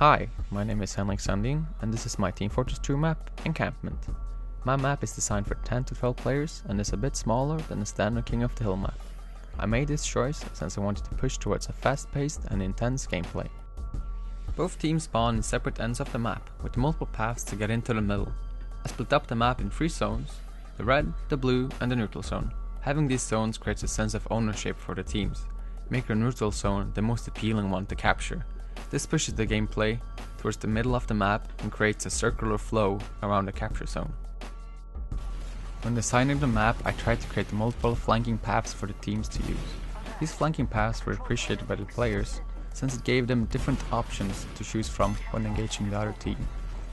Hi, my name is Henrik Sandin and this is my Team Fortress 2 map, Encampment. My map is designed for 10 to 12 players and is a bit smaller than the standard King of the Hill map. I made this choice since I wanted to push towards a fast-paced and intense gameplay. Both teams spawn in separate ends of the map, with multiple paths to get into the middle. I split up the map in 3 zones, the red, the blue and the neutral zone. Having these zones creates a sense of ownership for the teams, making the neutral zone the most appealing one to capture. This pushes the gameplay towards the middle of the map and creates a circular flow around the capture zone. When designing the map, I tried to create multiple flanking paths for the teams to use. These flanking paths were appreciated by the players since it gave them different options to choose from when engaging the other team.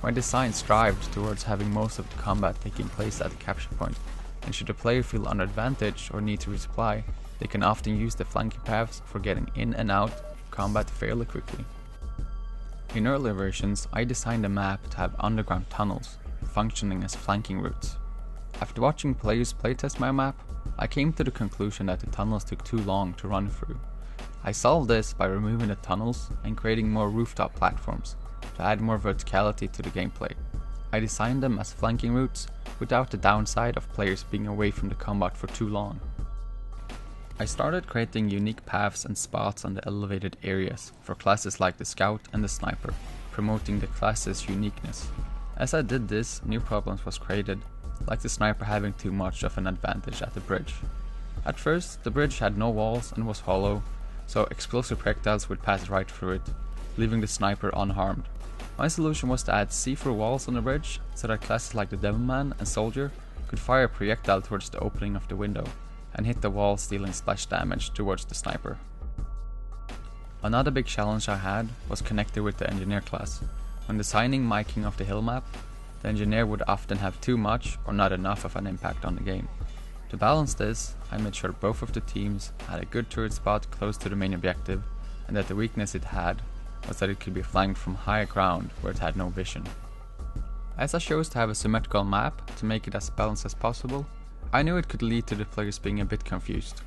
My design strived towards having most of the combat taking place at the capture point, and should the player feel under advantage or need to resupply, they can often use the flanking paths for getting in and out of combat fairly quickly. In earlier versions, I designed the map to have underground tunnels, functioning as flanking routes. After watching players playtest my map, I came to the conclusion that the tunnels took too long to run through. I solved this by removing the tunnels and creating more rooftop platforms to add more verticality to the gameplay. I designed them as flanking routes without the downside of players being away from the combat for too long. I started creating unique paths and spots on the elevated areas for classes like the Scout and the Sniper, promoting the class's uniqueness. As I did this, new problems was created, like the Sniper having too much of an advantage at the bridge. At first, the bridge had no walls and was hollow, so explosive projectiles would pass right through it, leaving the Sniper unharmed. My solution was to add see-through walls on the bridge, so that classes like the Devilman and Soldier could fire a projectile towards the opening of the window, and hit the walls dealing splash damage towards the Sniper. Another big challenge I had was connected with the Engineer class. When designing my King of the Hill map, the Engineer would often have too much or not enough of an impact on the game. To balance this, I made sure both of the teams had a good turret spot close to the main objective, and that the weakness it had was that it could be flanked from higher ground where it had no vision. As I chose to have a symmetrical map to make it as balanced as possible, I knew it could lead to the players being a bit confused.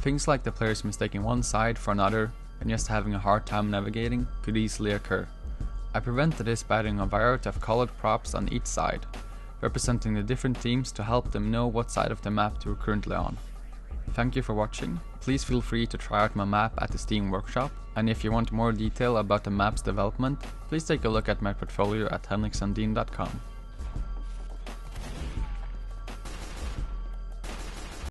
Things like the players mistaking one side for another and just having a hard time navigating could easily occur. I prevented this by adding a variety of colored props on each side, representing the different teams to help them know what side of the map they were currently on. Thank you for watching. Please feel free to try out my map at the Steam workshop, and if you want more detail about the map's development, please take a look at my portfolio at henriksandin.com.